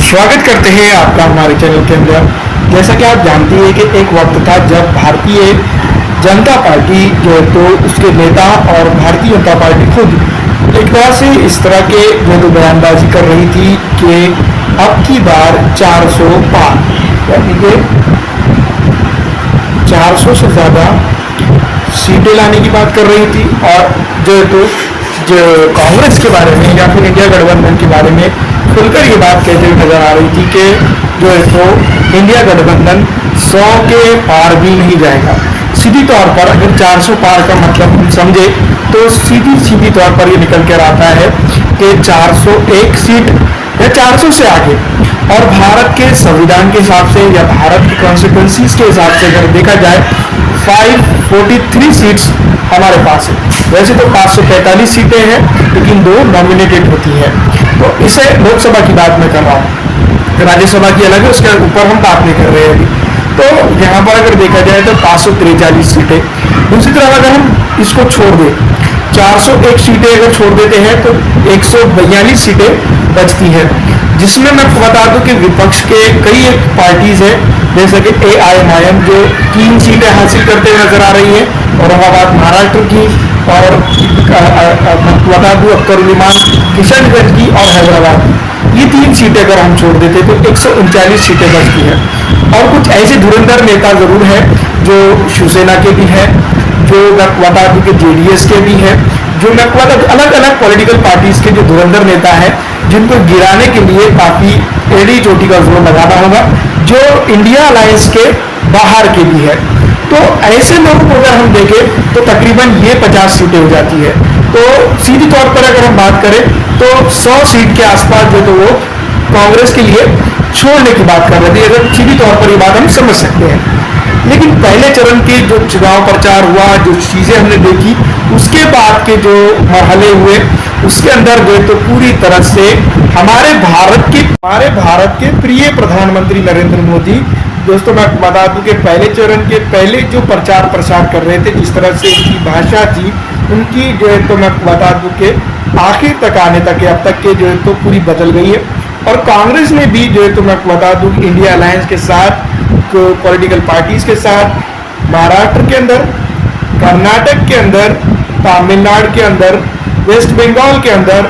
स्वागत करते हैं आपका हमारे चैनल के अंदर। जैसा कि आप जानते हैं कि एक वक्त था जब भारतीय जनता पार्टी जो है तो उसके नेता और भारतीय जनता पार्टी खुद एक तरह से इस तरह के जो तो बयानबाजी कर रही थी कि अब की बार 400 पार, यानी कि 400 से ज़्यादा सीटें लाने की बात कर रही थी। और जो है तो जो कांग्रेस के बारे में या फिर इंडिया गठबंधन के बारे में खुलकर ये बात कहते हुए नजर आ रही थी कि जो है तो इंडिया गठबंधन 100 के पार भी नहीं जाएगा। सीधी तौर पर अगर 400 पार का मतलब हम समझे तो सीधी तौर पर ये निकल कर आता है कि 401 सीट या 400 से आगे। और भारत के संविधान के हिसाब से या भारत की कॉन्स्टिट्यूंसीज के हिसाब से अगर देखा जाए 543 सीट्स हमारे पास है। वैसे तो 545 सीटें हैं लेकिन 2 नॉमिनेटेड होती हैं। तो इसे लोकसभा की बात मैं कर रहा हूँ, राज्यसभा की अलग है, उसके ऊपर हम बात नहीं कर रहे हैं अभी। तो यहाँ पर अगर देखा जाए तो 543 सीटें। दूसरी तरफ अगर हम इसको छोड़ दें, 401 सीटें अगर छोड़ देते हैं तो 142 सीटें बचती हैं, जिसमें मैं बता दूं कि विपक्ष के कई एक पार्टीज है जैसे कि AIMIM जो 3 सीटें हासिल करते हुए नजर आ रही है, औरंगाबाद महाराष्ट्र की, और बता दूं अख्तरुल-इमान किशनगंज की और हैदराबाद। ये 3 सीटें अगर हम छोड़ देते तो 139 सीटें बचती हैं। और कुछ ऐसे धुरंधर नेता जरूर हैं जो शिवसेना के भी हैं, जो मैं बता दूं कि JDS के भी हैं, जो मैं अलग अलग पॉलिटिकल पार्टीज के जो धुरंधर नेता हैं जिनको गिराने के लिए काफ़ी एड़ी चोटी का जोर लगाना होगा, जो इंडिया अलायंस के बाहर के भी है। तो ऐसे लोगों को अगर हम देखें तो तकरीबन ये 50 सीटें हो जाती है। तो सीधी तौर पर अगर हम बात करें तो 100 सीट के आसपास जो तो वो कांग्रेस के लिए छोड़ने की बात कर रहे थे। अगर सीधी तौर पर ये बात हम समझ सकते हैं। लेकिन पहले चरण के जो चुनाव प्रचार हुआ, जो चीज़ें हमने देखी, उसके बाद के जो मरहले हुए उसके अंदर जो तो पूरी तरह से हमारे भारत के प्रिय प्रधानमंत्री नरेंद्र मोदी, दोस्तों मैं बता दूं कि पहले चरण के पहले जो प्रचार प्रसार कर रहे थे, जिस तरह से उनकी भाषा थी, उनकी जो है तो मैं बता दूं कि आखिर तक आने तक अब तक के जो है तो पूरी बदल गई है। और कांग्रेस ने भी जो है तो मैं बता दूं कि इंडिया अलायंस के साथ, पॉलिटिकल पार्टीज के साथ महाराष्ट्र के अंदर, कर्नाटक के अंदर, तमिलनाडु के अंदर, वेस्ट बंगाल के अंदर,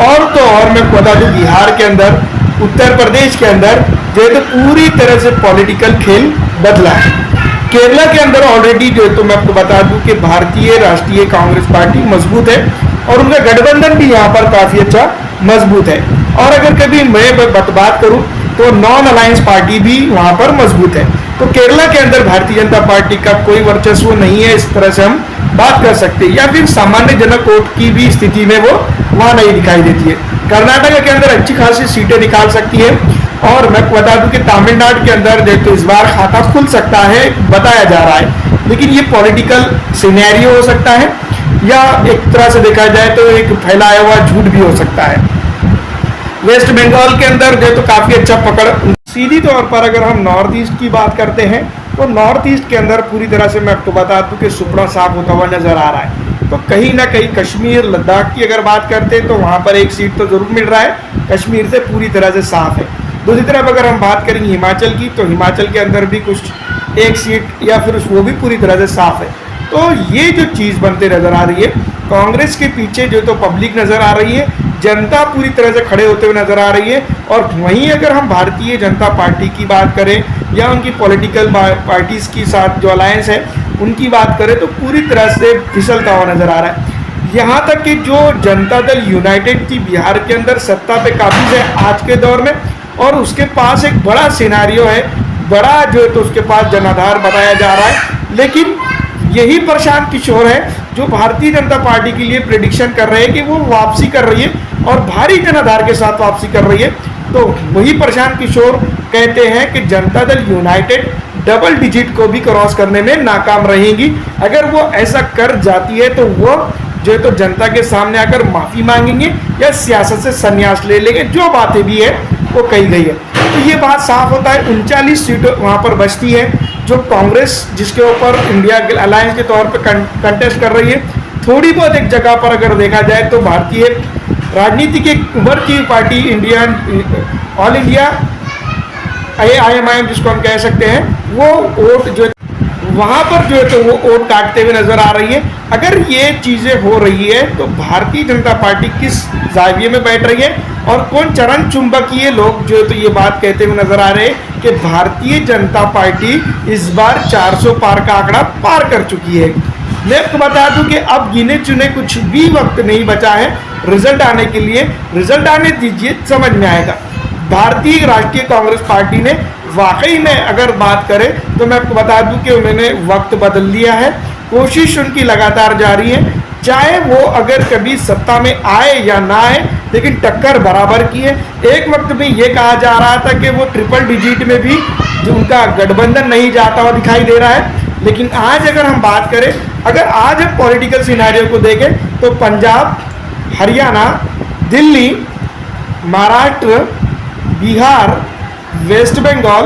और तो और मैं बता दूं बिहार के अंदर, उत्तर प्रदेश के अंदर जो है तो पूरी तरह से पॉलिटिकल खेल बदला है। केरला के अंदर ऑलरेडी जो है तो मैं आपको बता दूं कि भारतीय राष्ट्रीय कांग्रेस पार्टी मजबूत है और उनका गठबंधन भी यहाँ पर काफ़ी अच्छा मजबूत है। और अगर कभी मैं बात करूँ तो नॉन अलायंस पार्टी भी वहाँ पर मजबूत है। तो केरला के अंदर भारतीय जनता पार्टी का कोई वर्चस्व नहीं है, इस तरह से हम बात कर सकते हैं, या फिर सामान्य जनक वोट की भी स्थिति में वो वहाँ नहीं दिखाई देती है। कर्नाटक के अंदर अच्छी खासी सीटें निकाल सकती है। और मैं बता दूं कि तमिलनाडु के अंदर देखो इस बार खाता खुल सकता है, बताया जा रहा है, लेकिन ये पॉलिटिकल सिनेरियो हो सकता है या एक तरह से देखा जाए तो एक फैलाया हुआ झूठ भी हो सकता है। वेस्ट बंगाल के अंदर जो तो काफ़ी अच्छा पकड़। सीधी तौर पर अगर हम नॉर्थ ईस्ट की बात करते हैं तो नॉर्थ ईस्ट के अंदर पूरी तरह से मैं आपको बता दूं कि सुपड़ा साफ होता हुआ नजर आ रहा है। तो कहीं ना कहीं कश्मीर लद्दाख की अगर बात करते हैं तो वहाँ पर एक सीट तो जरूर मिल रहा है, कश्मीर से पूरी तरह से साफ है। दूसरी तरफ अगर हम बात करेंगे हिमाचल की तो हिमाचल के अंदर भी कुछ एक सीट या फिर वो भी पूरी तरह से साफ है। तो ये जो चीज़ बनते नजर आ रही है, कांग्रेस के पीछे जो तो पब्लिक नजर आ रही है, जनता पूरी तरह से खड़े होते हुए नजर आ रही है। और वहीं अगर हम भारतीय जनता पार्टी की बात करें या उनकी पॉलिटिकल पार्टीज के साथ जो अलायंस है उनकी बात करें तो पूरी तरह से फिसलता हुआ नजर आ रहा है। यहाँ तक कि जो जनता दल यूनाइटेड थी बिहार के अंदर सत्ता पे काबिज है आज के दौर में, और उसके पास एक बड़ा सिनारियो है, बड़ा जो है तो उसके पास जनाधार बताया जा रहा है। लेकिन यही प्रशांत किशोर है जो भारतीय जनता पार्टी के लिए प्रेडिक्शन कर रहे हैं कि वो वापसी कर रही है और भारी जनाधार के साथ वापसी कर रही है। तो वही प्रशांत किशोर कहते हैं कि Janata Dal United double digit को भी क्रॉस करने में नाकाम रहेगी। अगर वो ऐसा कर जाती है तो वो जो है तो जनता के सामने आकर माफ़ी मांगेंगे या सियासत से संन्यास ले लेंगे, जो बातें भी है वो कही गई है। तो ये बात साफ होता है। 39 सीट वहाँ पर बचती है जो कांग्रेस जिसके ऊपर इंडिया अलायंस के तौर पर कंटेस्ट कर रही है। थोड़ी बहुत एक जगह पर अगर देखा जाए तो भारतीय राजनीति की उभर की party Indian all India IMIM जिसको हम कह सकते हैं, वो वोट जो वहाँ पर जो है तो वो वोट काटते हुए नजर आ रही है। अगर ये चीज़ें हो रही है तो भारतीय जनता पार्टी किस जाविये में बैठ रही है और कौन चरण चुंबकीय लोग जो है तो ये बात कहते हुए नजर आ रहे हैं कि भारतीय जनता पार्टी इस बार 400 पार का आंकड़ा पार कर चुकी है। मैं आपको बता दूं कि अब गिने चुने कुछ भी वक्त नहीं बचा है रिजल्ट आने के लिए। रिजल्ट आने दीजिए, समझ में आएगा। भारतीय राष्ट्रीय कांग्रेस पार्टी ने वाकई में अगर बात करें तो मैं आपको बता दूं कि उन्होंने वक्त बदल लिया है। कोशिश उनकी लगातार जारी है, चाहे वो अगर कभी सत्ता में आए या ना आए, लेकिन टक्कर बराबर की है। एक वक्त में ये कहा जा रहा था कि वो ट्रिपल डिजिट में भी जो उनका गठबंधन नहीं जाता हुआ दिखाई दे रहा है। लेकिन आज अगर हम बात करें, अगर आज हम पॉलिटिकल सिनेरियो को देखें तो पंजाब, हरियाणा, दिल्ली, महाराष्ट्र, बिहार, वेस्ट बंगाल,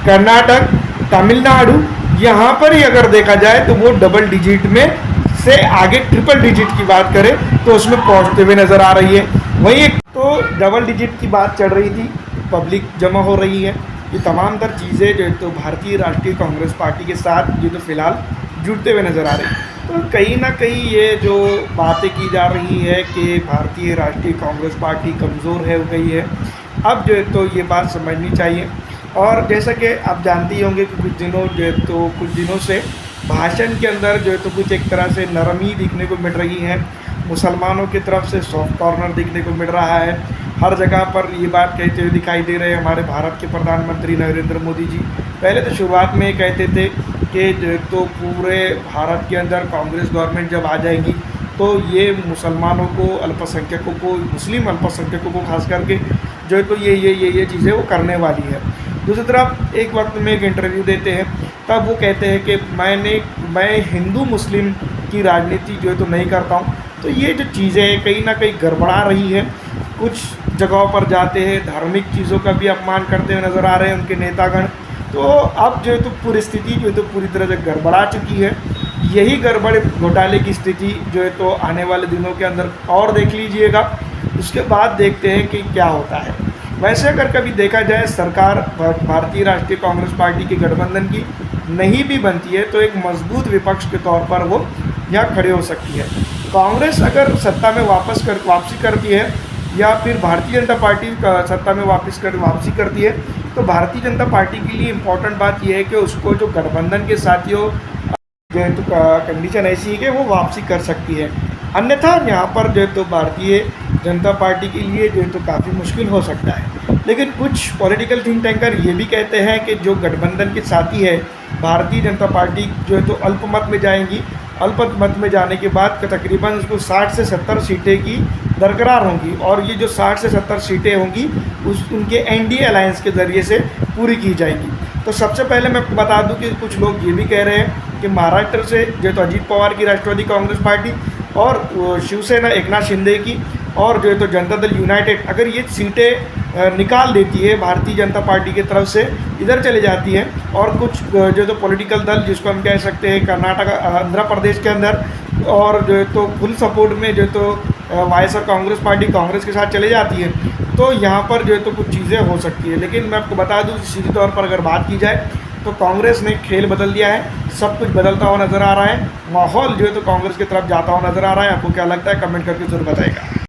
कर्नाटक, तमिलनाडु, यहाँ पर ही अगर देखा जाए तो वो डबल डिजिट में से आगे ट्रिपल डिजिट की बात करें तो उसमें पहुँचते हुए नज़र आ रही है। वहीं एक तो डबल डिजिट की बात चल रही थी, पब्लिक जमा हो रही है, ये तमाम तर चीज़ें जो तो भारतीय राष्ट्रीय कांग्रेस पार्टी के साथ जो तो फिलहाल जुड़ते हुए नज़र आ रही है। तो कहीं ना कहीं ये जो बातें की जा रही है कि भारतीय राष्ट्रीय कांग्रेस पार्टी कमज़ोर है हो गई है, अब जो है तो ये बात समझनी चाहिए। और जैसा कि आप जानते ही होंगे कि कुछ दिनों से भाषण के अंदर जो है तो कुछ एक तरह से नरमी दिखने को मिल रही है, मुसलमानों की तरफ से सॉफ्ट कॉर्नर देखने को मिल रहा है। हर जगह पर ये बात कहते हुए दिखाई दे रहे हैं हमारे भारत के प्रधानमंत्री नरेंद्र मोदी जी। पहले तो शुरुआत में कहते थे कि जो तो पूरे भारत के अंदर कांग्रेस गवर्नमेंट जब आ जाएगी तो ये मुसलमानों को, अल्पसंख्यकों को, मुस्लिम अल्पसंख्यकों को खास करके जो है तो ये चीज़ें वो करने वाली है। दूसरी तरफ एक वक्त में एक इंटरव्यू देते हैं, तब वो कहते हैं कि मैं हिंदू मुस्लिम की राजनीति जो है तो नहीं करता हूँ। तो ये जो चीज़ें कहीं ना कहीं गड़बड़ा रही है। कुछ जगहों पर जाते हैं, धार्मिक चीज़ों का भी अपमान करते हुए नज़र आ रहे हैं उनके नेतागण। तो अब जो है तो परिस्थिति जो है तो पूरी तरह से गड़बड़ा चुकी है। यही गड़बड़ घोटाले की स्थिति जो है तो आने वाले दिनों के अंदर और देख लीजिएगा, उसके बाद देखते हैं कि क्या होता है। वैसे अगर कभी देखा जाए सरकार भारतीय राष्ट्रीय कांग्रेस पार्टी के गठबंधन की नहीं भी बनती है तो एक मजबूत विपक्ष के तौर पर वो यहाँ खड़े हो सकती है। कांग्रेस अगर सत्ता में वापसी करती है या फिर भारतीय जनता पार्टी सत्ता में वापसी करती है तो भारतीय जनता पार्टी के लिए इम्पोर्टेंट बात यह है कि उसको जो गठबंधन के साथियों जो है तो कंडीशन ऐसी है कि वो वापसी कर सकती है। अन्यथा यहाँ पर जो है तो भारतीय जनता पार्टी के लिए जो है तो काफ़ी मुश्किल हो सकता है। लेकिन कुछ पॉलिटिकल थिंक टैंकर ये भी कहते हैं कि जो गठबंधन के साथी है भारतीय जनता पार्टी जो है तो अल्पमत में जाएंगी। अल्पमत में जाने के बाद तकरीबन उसको 60 से 70 सीटें की दरकरार होंगी और ये जो 60 से 70 सीटें होंगी उनके NDA अलायंस के ज़रिए से पूरी की जाएंगी। तो सबसे पहले मैं आपको बता दूं कि कुछ लोग ये भी कह रहे हैं कि महाराष्ट्र से जो तो अजीत पवार की राष्ट्रवादी कांग्रेस पार्टी और शिवसेना एकनाथ शिंदे की और जो है तो जनता दल यूनाइटेड अगर ये सीटें निकाल देती है भारतीय जनता पार्टी की तरफ से, इधर चले जाती है और कुछ जो तो पॉलिटिकल दल जिसको हम कह सकते हैं कर्नाटक, आंध्र प्रदेश के अंदर और जो है तो फुल सपोर्ट में जो तो वाईएसआर कांग्रेस पार्टी कांग्रेस के साथ चले जाती है तो यहाँ पर जो है तो कुछ चीज़ें हो सकती है। लेकिन मैं आपको बता दूँ सीधे तौर पर अगर बात की जाए तो कांग्रेस ने खेल बदल दिया है, सब कुछ बदलता हुआ नज़र आ रहा है, माहौल जो है तो कांग्रेस की तरफ जाता हुआ नज़र आ रहा है। आपको क्या लगता है कमेंट करके ज़रूर बताएगा।